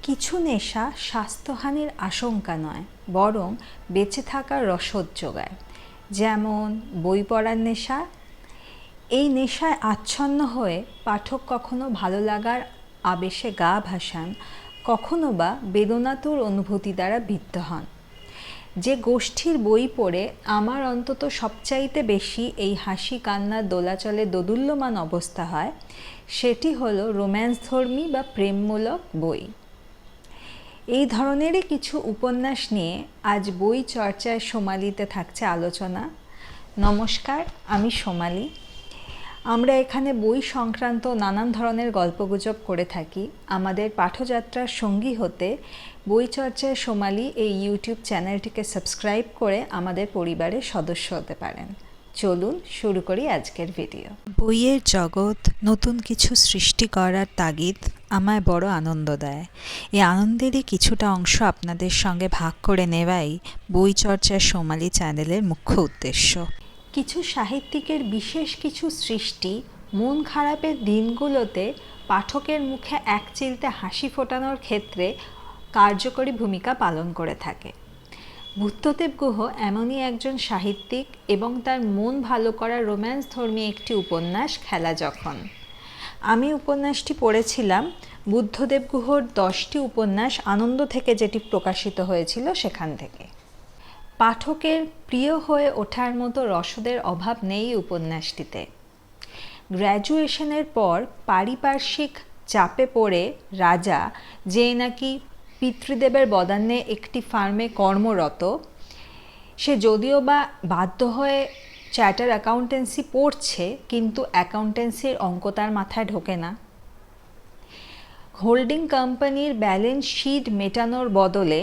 কিছু নেশা স্বাস্থ্যহানির আশঙ্কা নয়, বরং বেঁচে থাকার রসদ যোগায়। যেমন বই পড়ার নেশা। এই নেশায় আচ্ছন্ন হয়ে পাঠক কখনো ভালো লাগার আবেশে গা ভাসান, কখনো বা বেদনাতুর অনুভূতি দ্বারা বিদ্ধ হন। যে গোষ্ঠীর বই পড়ে আমার অন্তত সবচাইতে বেশি এই হাসি কান্নার দোলাচলে দোদুল্যমান অবস্থা হয়, সেটি হলো রোম্যান্সধর্মী বা প্রেমমূলক বই। এই ধরনেরই কিছু উপন্যাস নিয়ে আজ বই চর্চায় সোমালিতে থাকছে আলোচনা। নমস্কার, আমি সোমালি। আমরা এখানে বই সংক্রান্ত নানান ধরনের গল্পগুজব করে থাকি। আমাদের পাঠযাত্রার সঙ্গী হতে বই চর্চায় সোমালি এই ইউটিউব চ্যানেলটিকে সাবস্ক্রাইব করে আমাদের পরিবারের সদস্য হতে পারেন। চলুন শুরু করি আজকের ভিডিও। বইয়ের জগৎ নতুন কিছু সৃষ্টি করার তাগিদ আমায় বড় আনন্দ দেয়। এই আনন্দেরই কিছুটা অংশ আপনাদের সঙ্গে ভাগ করে নেওয়াই বই চর্চার সোমালি চ্যানেলের মুখ্য উদ্দেশ্য। কিছু সাহিত্যিকের বিশেষ কিছু সৃষ্টি মন খারাপের দিনগুলোতে পাঠকের মুখে একচিলতে হাসি ফোটানোর ক্ষেত্রে কার্যকরী ভূমিকা পালন করে থাকে। বুদ্ধদেব গুহ এমনই একজন সাহিত্যিক এবং তার মন ভালো করা রোম্যান্সধর্মী একটি উপন্যাস খেলা যখন। আমি উপন্যাসটি পড়েছিলাম বুদ্ধদেব গুহর 10টি উপন্যাস আনন্দ থেকে যেটি প্রকাশিত হয়েছিল সেখান থেকে। পাঠকের প্রিয় হয়ে ওঠার মতো রসদের অভাব নেই উপন্যাসটিতে। গ্র্যাজুয়েশনের পর পারিপার্শ্বিক চাপে পড়ে রাজা, যে নাকি পিতৃদেবের বদান্যে একটি ফার্মে কর্মরত, সে যদিও বা বাধ্য হয়ে চার্টার অ্যাকাউন্টেন্সি পড়ছে, কিন্তু অ্যাকাউন্টেন্সির অঙ্ক তার মাথায় ঢোকে না। হোল্ডিং কোম্পানির ব্যালেন্স শিট মেটানোর বদলে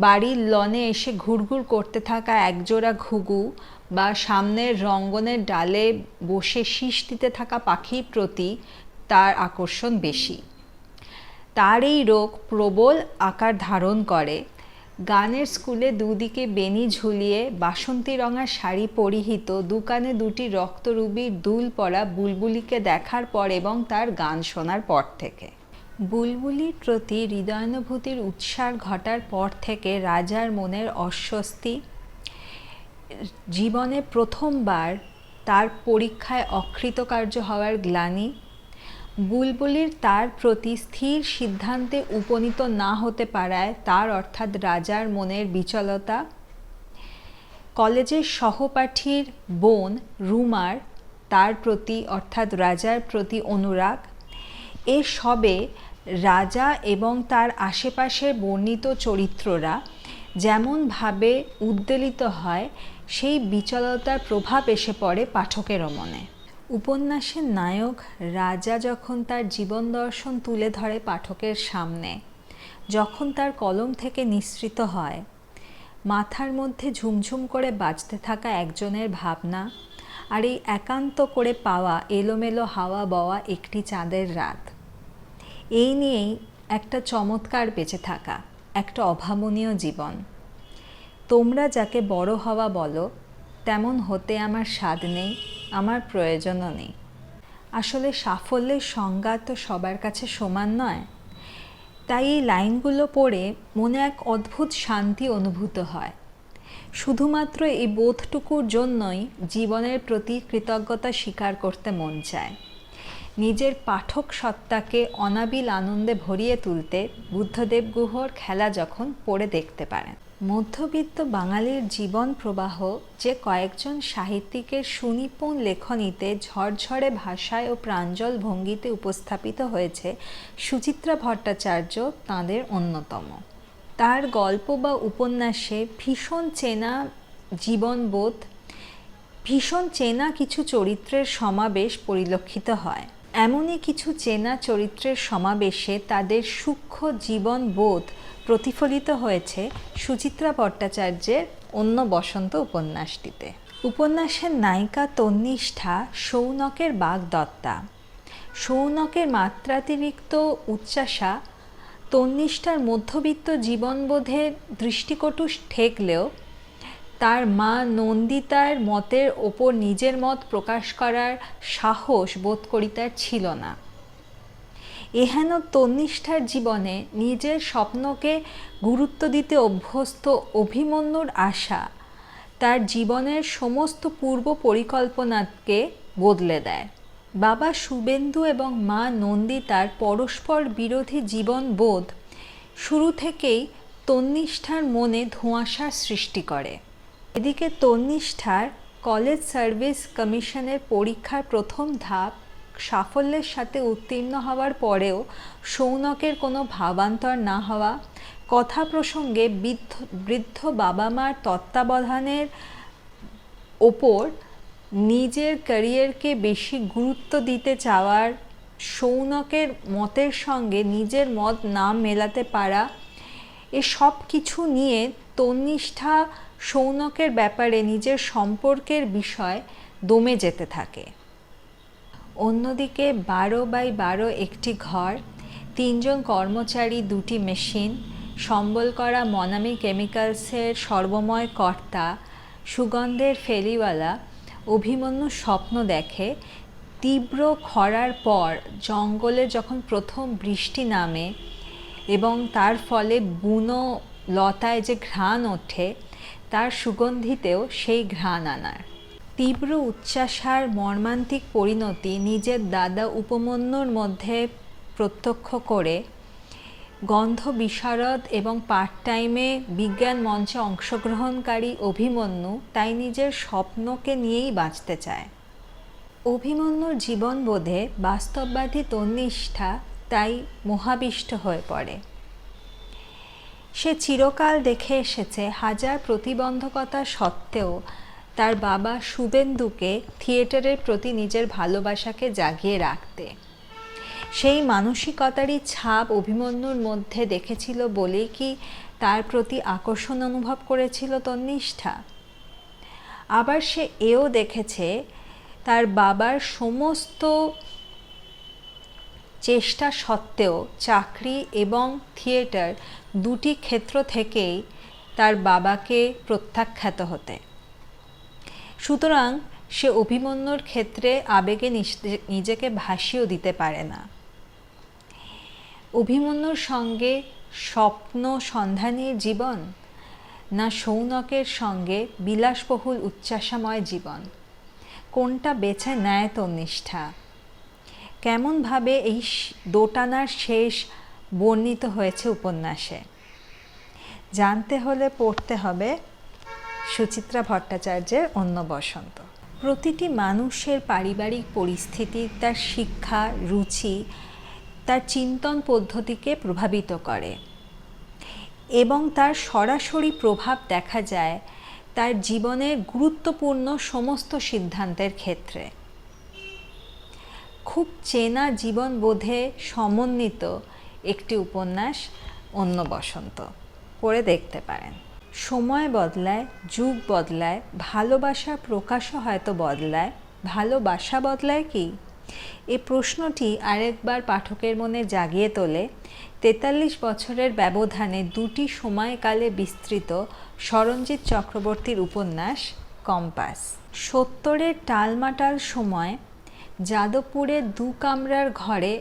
বাড়ির লনে এসে ঘুরঘুর করতে থাকা একজোড়া ঘুঘু বা সামনের রঙ্গনের ডালে বসে শীষ দিতে থাকা পাখির প্রতি তার আকর্ষণ বেশি। তার এই রোগ প্রবল আকার ধারণ করে গানের স্কুলে দুদিকে বেনি ঝুলিয়ে বাসন্তী রঙা শাড়ি পরিহিত, দুকানে দুটি রক্তরুবির দুল পরা বুলবুলিকে দেখার পর এবং তার গান শোনার পর থেকে। বুলবুলির প্রতি হৃদয়ানুভূতির উৎসার ঘটার পর থেকে রাজার মনের অস্বস্তি, জীবনে প্রথমবার তার পরীক্ষায় অকৃতকার্য হওয়ার গ্লানি, বুলবুলির তার প্রতি স্থির সিদ্ধান্তে উপনীত না হতে পারায় তার অর্থাৎ রাজার মনের বিচলতা, কলেজের সহপাঠীর বোন রুমার তার প্রতি অর্থাৎ রাজার প্রতি অনুরাগ, এসবে রাজা এবং তার আশেপাশের বর্ণিত চরিত্ররা যেমনভাবে উদ্বেলিত হয়, সেই বিচলতার প্রভাব এসে পড়ে পাঠকেরও মনে। উপন্যাসের নায়ক রাজা যখন তার জীবন দর্শন তুলে ধরে পাঠকের সামনে, যখন তার কলম থেকে নিঃসৃত হয়, মাথার মধ্যে ঝুমঝুম করে বাজতে থাকা একজনের ভাবনা আর এই একান্ত করে পাওয়া এলোমেলো হাওয়া বওয়া একটি চাঁদের রাত, এই নিয়েই একটা চমৎকার বেঁচে থাকা, একটা অভাবনীয় জীবন। তোমরা যাকে বড় হওয়া বলো, তেমন হতে আমার স্বাদ নেই, আমার প্রয়োজনও নেই। আসলে সাফল্যের সংজ্ঞা তো সবার কাছে সমান নয়। তাই এই লাইনগুলো পড়ে মনে এক অদ্ভুত শান্তি অনুভূত হয়। শুধুমাত্র এই বোধটুকুর জন্যই জীবনের প্রতি কৃতজ্ঞতা স্বীকার করতে মন চায়। নিজের পাঠক সত্তাকে অনাবিল আনন্দে ভরিয়ে তুলতে বুদ্ধদেব গুহর খেলা যখন পড়ে দেখতে পারেন। মধ্যবিত্ত বাঙালির জীবন প্রবাহ যে কয়েকজন সাহিত্যিকের সুনিপুণ লেখনীতে ঝরঝরে ভাষায় ও প্রাঞ্জল ভঙ্গিতে উপস্থাপিত হয়েছে, সুচিত্রা ভট্টাচার্য তাঁদের অন্যতম। তার গল্প বা উপন্যাসে ভীষণ চেনা জীবনবোধ, ভীষণ চেনা কিছু চরিত্রের সমাবেশ পরিলক্ষিত হয়। এমনই কিছু চেনা চরিত্রের সমাবেশে তাদের সূক্ষ্ম জীবনবোধ প্রতিফলিত হয়েছে সুচিত্রা ভট্টাচার্যের অন্য বসন্ত উপন্যাসটিতে। উপন্যাসের নায়িকা তন্নিষ্ঠা শৌনকের বাগদত্তা। শৌনকের মাত্রাতিরিক্ত উচ্চাসা তন্নিষ্ঠার মধ্যবিত্ত জীবনবোধের দৃষ্টিকটু ঠেকলেও তার মা নন্দিতার মতের ওপর নিজের মত প্রকাশ করার সাহস বোধ করি তার ছিল না। এহেন তন্নিষ্ঠার জীবনে নিজের স্বপ্নকে গুরুত্ব দিতে অভ্যস্ত অভিমন্যুর আশা তার জীবনের সমস্ত পূর্ব পরিকল্পনাকে বদলে দেয়। বাবা শুভেন্দু এবং মা নন্দিতার পরস্পর বিরোধী জীবনবোধ শুরু থেকেই তন্নিষ্ঠার মনে ধোঁয়াশার সৃষ্টি করে। এদিকে তন্নিষ্ঠার কলেজ সার্ভিস কমিশনের পরীক্ষার প্রথম ধাপ সাফল্যের সাথে উত্তীর্ণ হওয়ার পরেও সৌনকের কোনো ভাবান্তর না হওয়া, কথা প্রসঙ্গে বৃদ্ধ বাবা মার তত্ত্বাবধানের ওপর নিজের ক্যারিয়ারকে বেশি গুরুত্ব দিতে চাওয়ার, সৌনকের মতের সঙ্গে নিজের মত না মেলাতে পারা, এসব কিছু নিয়ে তন্নিষ্ঠা সৌনকের ব্যাপারে নিজের সম্পর্কের বিষয় দমে যেতে থাকে। অন্যদিকে 12x12 একটি ঘর, 3 জন কর্মচারী, 2টি মেশিন, সম্বল করা মনামি কেমিক্যালসের সর্বময় কর্তা, সুগন্ধের ফেরিওয়ালা অভিমন্যু স্বপ্ন দেখে তীব্র খরার পর জঙ্গলে যখন প্রথম বৃষ্টি নামে এবং তার ফলে বুনো লতায় যে ঘ্রাণ ওঠে, তার সুগন্ধিতেও সেই ঘ্রাণ আনার। তীব্র উচ্চাসার মর্মান্তিক পরিণতি নিজের দাদা উপমন্যুর মধ্যে প্রত্যক্ষ করে গন্ধ বিশারদ এবং পার্ট টাইমে বিজ্ঞান মঞ্চে অংশগ্রহণকারী অভিমন্যু তাই নিজের স্বপ্নকে নিয়েই বাঁচতে চায়। অভিমন্যুর জীবনবোধে বাস্তববাদী তন্নিষ্ঠা তাই মোহাবিষ্ট হয়ে পড়ে। সে চিরকাল দেখে এসেছে হাজার প্রতিবন্ধকতা সত্ত্বেও তার বাবা শুভেন্দুকে থিয়েটারের প্রতি নিজের ভালোবাসাকে জাগিয়ে রাখতে। সেই মানসিকতারই ছাপ অভিমন্যুর মধ্যে দেখেছিল বলেই কি তার প্রতি আকর্ষণ অনুভব করেছিল তন্নিষ্ঠা। আবার সে এও দেখেছে তার বাবার সমস্ত চেষ্টা সত্ত্বেও চাকরি এবং থিয়েটার দুটি ক্ষেত্র থেকেই তার বাবাকে প্রত্যাখ্যাত হতে। সুতরাং সে অভিমন্যুর ক্ষেত্রে আবেগে নিজেকে ভাসিয়েও দিতে পারে না। অভিমন্যুর সঙ্গে স্বপ্ন সন্ধানীর জীবন, না সৌনকের সঙ্গে বিলাসবহুল উচ্চাসাময় জীবন, কোনটা বেছে নেয় তন্নিষ্ঠা? কেমনভাবে এই দোটানার শেষ বর্ণিত হয়েছে উপন্যাসে? জানতে হলে পড়তে হবে সুচিত্রা ভট্টাচার্যের অন্য বসন্ত। প্রতিটি মানুষের পারিবারিক পরিস্থিতি তার শিক্ষা, রুচি, তার চিন্তন পদ্ধতিকে প্রভাবিত করে এবং তার সরাসরি প্রভাব দেখা যায় তার জীবনের গুরুত্বপূর্ণ সমস্ত সিদ্ধান্তের ক্ষেত্রে। খুব চেনা জীবনবোধে সমন্বিত একটি উপন্যাস অন্য বসন্ত, পড়ে দেখতে পারেন। সময় বদলায়, যুগ বদলায়, ভালোবাসার প্রকাশও হয়তো বদলায়, ভালোবাসা বদলায় কি? এই প্রশ্নটি আরেকবার পাঠকের মনে জাগিয়ে তোলে 43 বছরের ব্যবধানে দুটি সময়কালে বিস্তৃত সরঞ্জিৎ চক্রবর্তীর উপন্যাস কম্পাস। 70-এর টালমাটাল সময় যাদবপুরের 2 কামরার ঘরে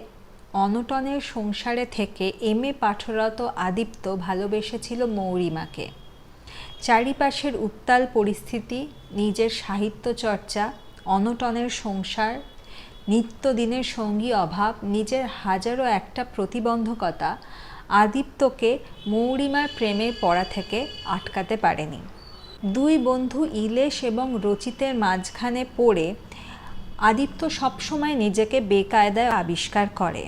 অনটনের সংসারে থেকে MA পাঠরত আদিত্য ভালোবেসেছিল মৌরিমাকে। চারিপাশের উত্তাল পরিস্থিতি, নিজের সাহিত্য চর্চা, অনটনের সংসার, নিত্যদিনের সঙ্গী অভাব, নিজের হাজারো একটা প্রতিবন্ধকতা আদিত্যকে মৌরিমার প্রেমের পড়া থেকে আটকাতে পারেনি। 2 বন্ধু ইলেশ এবং রচিতের মাঝখানে পড়ে আদিত্য সবসময় নিজেকে বেকায়দায় আবিষ্কার করে।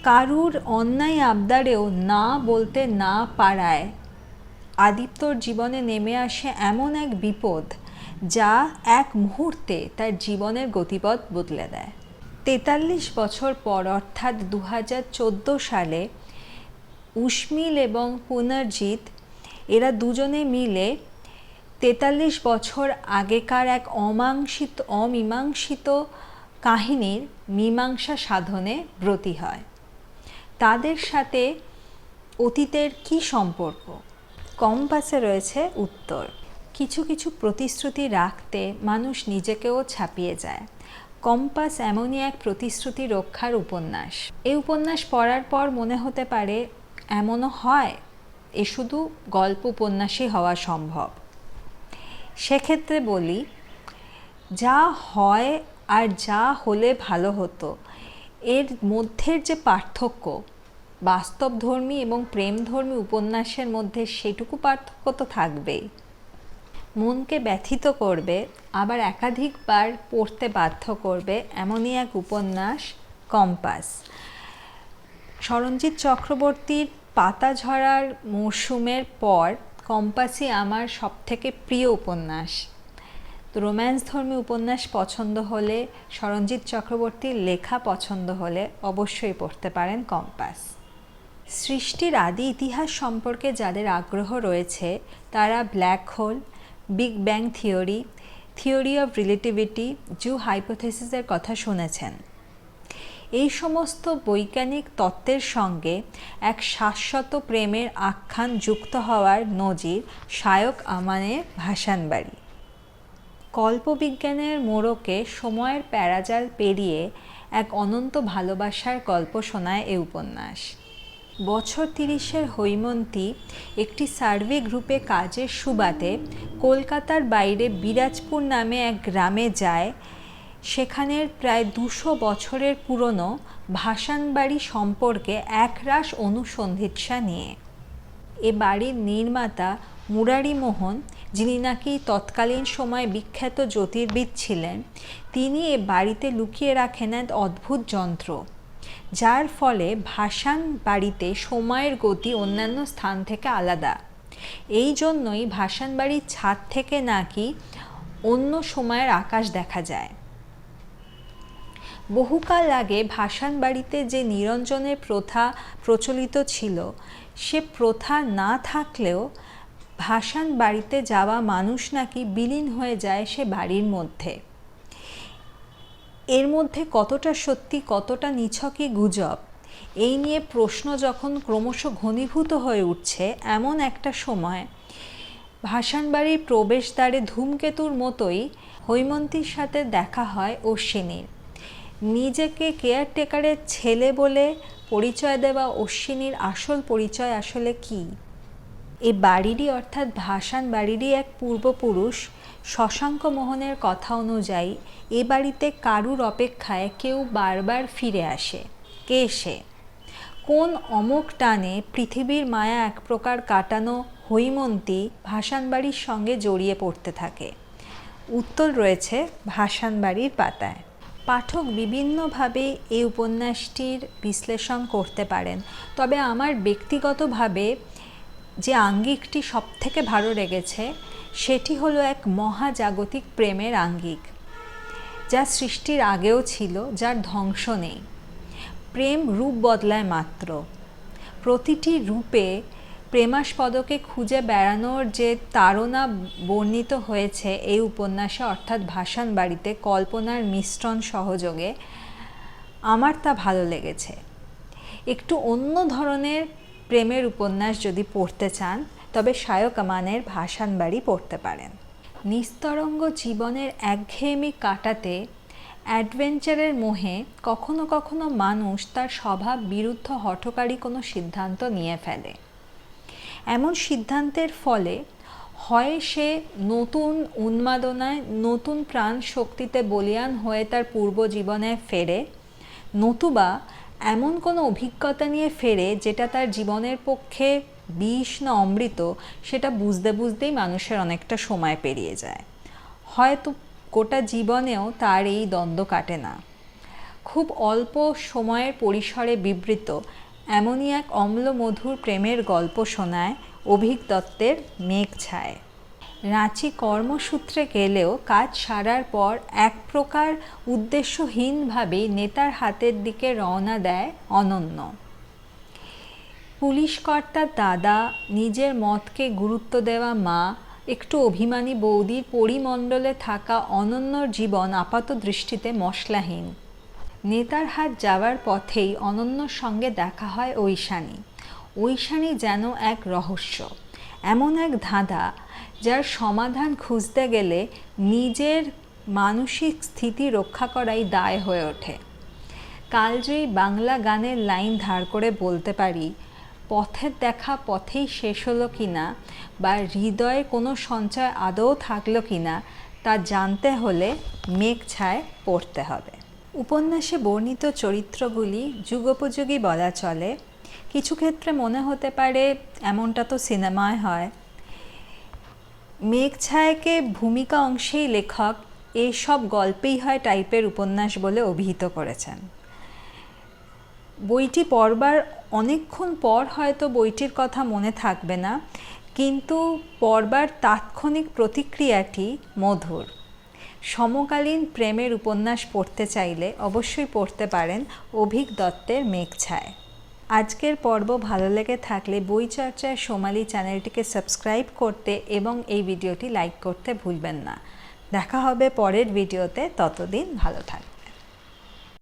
কারুর অন্যায় আবদারেও না বলতে না পারায় আদিত্যর জীবনে নেমে আসে এমন এক বিপদ যা এক মুহূর্তে তার জীবনের গতিপথ বদলে দেয়। 43 বছর পর অর্থাৎ 2014 সালে উষ্মিল এবং পুনর্জিৎ এরা দুজনে মিলে 43 বছর আগেকার এক অমীমাংসিত কাহিনীর মীমাংসা সাধনে ব্রতী হয়। তাদের সাথে অতীতের কি সম্পর্ক? কম্পাসে রয়েছে উত্তর। কিছু কিছু প্রতিশ্রুতি রাখতে মানুষ নিজেকেও ছাপিয়ে যায়। কম্পাস এমনই এক প্রতিশ্রুতি রক্ষার উপন্যাস। এই উপন্যাস পড়ার পর মনে হতে পারে এমনও হয়, এ শুধু গল্প উপন্যাসই হওয়া সম্ভব। সেক্ষেত্রে বলি, যা হয় আর যা হলে ভালো হতো এর মধ্যের যে পার্থক্য, বাস্তবধর্মী এবং প্রেমধর্মী উপন্যাসের মধ্যে সেটুকু পার্থক্য তো থাকবেই। মনকে ব্যথিত করবে, আবার একাধিকবার পড়তে বাধ্য করবে এমনই এক উপন্যাস কম্পাস। সরঞ্জিৎ চক্রবর্তীর পাতা ঝরার মরশুমের পর কম্পাসই আমার সবথেকে প্রিয় উপন্যাস। তো রোম্যান্সধর্মী উপন্যাস পছন্দ হলে, সরঞ্জিৎ চক্রবর্তীর লেখা পছন্দ হলে অবশ্যই পড়তে পারেন কম্পাস। সৃষ্টির আদি ইতিহাস সম্পর্কে যাদের আগ্রহ রয়েছে তারা black hole, big bang theory, theory of relativity, zoo হাইপোথেসিসের কথা শুনেছেন। এই সমস্ত বৈজ্ঞানিক তত্ত্বের সঙ্গে এক শাশ্বত প্রেমের আখ্যান যুক্ত হওয়ার নজির শায়ক আমানের ভাসানবাড়ি। কল্পবিজ্ঞানের মোড়কে সময়ের প্যারাজাল পেরিয়ে এক অনন্ত ভালোবাসার গল্প শোনায় এ উপন্যাস। বছর 30-এর হৈমন্তী একটি সার্ভে গ্রুপে কাজের সুবাদে কলকাতার বাইরে বিরাজপুর নামে এক গ্রামে যায়। সেখানের প্রায় 200 বছরের পুরনো ভাসানবাড়ি সম্পর্কে একরাশ অনুসন্ধিৎসা নিয়ে। এ বাড়ির নির্মাতা মুরারিমোহন, যিনি নাকি তৎকালীন সময়ে বিখ্যাত জ্যোতির্বিদ ছিলেন, তিনি এ বাড়িতে লুকিয়ে রাখেন এক অদ্ভুত যন্ত্র, যার ফলে ভাসান বাড়িতে সময়ের গতি অন্যান্য স্থান থেকে আলাদা। এই জন্যই ভাসান বাড়ির ছাদ থেকে নাকি অন্য সময়ের আকাশ দেখা যায়। বহুকাল আগে ভাসান বাড়িতে যে নিরঞ্জনের প্রথা প্রচলিত ছিল, সে প্রথা না থাকলেও ভাসান বাড়িতে যাওয়া মানুষ নাকি বিলীন হয়ে যায় সে বাড়ির মধ্যে। এর মধ্যে কতটা সত্যি, কতটা নিছকই গুজব, এই নিয়ে প্রশ্ন যখন ক্রমশ ঘনীভূত হয়ে উঠছে, এমন একটা সময় ভাসানবাড়ির প্রবেশদ্বারে ধূমকেতুর মতোই হৈমন্তীর সাথে দেখা হয় অশ্বিনীর। নিজেকে কেয়ারটেকারের ছেলে বলে পরিচয় দেওয়া অশ্বিনীর আসল পরিচয় আসলে কি? এ বাড়িরই অর্থাৎ ভাসান বাড়িরই এক পূর্বপুরুষ শশাঙ্ক মোহনের কথা অনুযায়ী এ বাড়িতে কারুর অপেক্ষায় কেউ বারবার ফিরে আসে। কে সে? কোন অমোক টানে পৃথিবীর মায়া এক প্রকার কাটানো হৈমন্তী ভাসানবাড়ির সঙ্গে জড়িয়ে পড়তে থাকে? উত্তর রয়েছে ভাসানবাড়ির পাতায়। পাঠক বিভিন্নভাবে এই উপন্যাসটির বিশ্লেষণ করতে পারেন, তবে আমার ব্যক্তিগতভাবে যে আঙ্গিকটি সবথেকে ভালো লেগেছে সেটি হলো এক মহাজাগতিক প্রেমের আঙ্গিক, যা সৃষ্টির আগেও ছিল, যার ধ্বংস নেই। প্রেম রূপ বদলায় মাত্র। প্রতিটি রূপে প্রেমাস্পদকে খুঁজে বেড়ানোর যে তাড়না বর্ণিত হয়েছে এই উপন্যাসে, অর্থাৎ ভাসান বাড়িতে কল্পনার মিশ্রণ সহযোগে, আমার তা ভালো লেগেছে। একটু অন্য ধরনের প্রেমের উপন্যাস যদি পড়তে চান তবে শায়ক আমানের ভাসানবাড়ি পড়তে পারেন। নিস্তরঙ্গ জীবনের একঘেয়েমি কাটাতে অ্যাডভেঞ্চারের মোহে কখনো কখনো মানুষ তার স্বভাব বিরুদ্ধ হঠকারী কোনো সিদ্ধান্ত নিয়ে ফেলে। এমন সিদ্ধান্তের ফলে হয় সে নতুন উন্মাদনায়, নতুন প্রাণ শক্তিতে বলীয়ান হয়ে তার পূর্ব জীবনে ফেরে, নতুবা এমন কোনো অভিজ্ঞতা নিয়ে ফেরে যেটা তার জীবনের পক্ষে বিষ না অমৃত সেটা বুঝতে বুঝতেই মানুষের অনেকটা সময় পেরিয়ে যায়। হয়তো গোটা জীবনেও তার এই দ্বন্দ্ব কাটে না। খুব অল্প সময়ের পরিসরে বিবৃত এমনই এক অম্লমধুর প্রেমের গল্প শোনায় অভীক দত্তের মেঘছায়। রাঁচি কর্মসূত্রে গেলেও কাজ সারার পর এক প্রকার উদ্দেশ্যহীনভাবেই নেতার হাতের দিকে রওনা দেয় অনন্য। পুলিশকর্তার দাদা, নিজের মতকে গুরুত্ব দেওয়া মা, একটু অভিমানী বৌদির পরিমণ্ডলে থাকা অনন্যর জীবন আপাত দৃষ্টিতে মশলাহীন। নেতার হাত যাওয়ার পথেই অনন্যর সঙ্গে দেখা হয় ঐশানী। ঐশানী যেন এক রহস্য, এমন এক ধাঁধা যার সমাধান খুঁজতে গেলে নিজের মানসিক স্থিতি রক্ষা করাই দায় হয়ে ওঠে। কালজয়ী বাংলা গানের লাইন ধার করে বলতে পারি, পথের দেখা পথেই শেষ হলো কিনা বা হৃদয়ে কোনো সঞ্চয় আদৌ থাকলো কিনা তা জানতে হলে মেঘ ছায় পড়তে হবে। উপন্যাসে বর্ণিত চরিত্রগুলি যুগোপযোগী বলা চলে। কিছু ক্ষেত্রে মনে হতে পারে এমনটা তো সিনেমায় হয়। মেঘ ছায়াকে ভূমিকা অংশেই লেখক এসব গল্পেই হয় টাইপের উপন্যাস বলে অভিহিত করেছেন। বইটি পড়বার অনেকক্ষণ পর হয়তো বইটির কথা মনে থাকবে না, কিন্তু পড়বার তাৎক্ষণিক প্রতিক্রিয়াটি মধুর। সমকালীন প্রেমের উপন্যাস পড়তে চাইলে অবশ্যই পড়তে পারেন অভীক দত্তের মেঘছায়। আজকের পর্ব ভালো লেগে থাকলে বই চর্চার সোমালি চ্যানেলটিকে সাবস্ক্রাইব করতে এবং এই ভিডিওটি লাইক করতে ভুলবেন না। দেখা হবে পরের ভিডিওতে, ততদিন ভালো থাকবেন।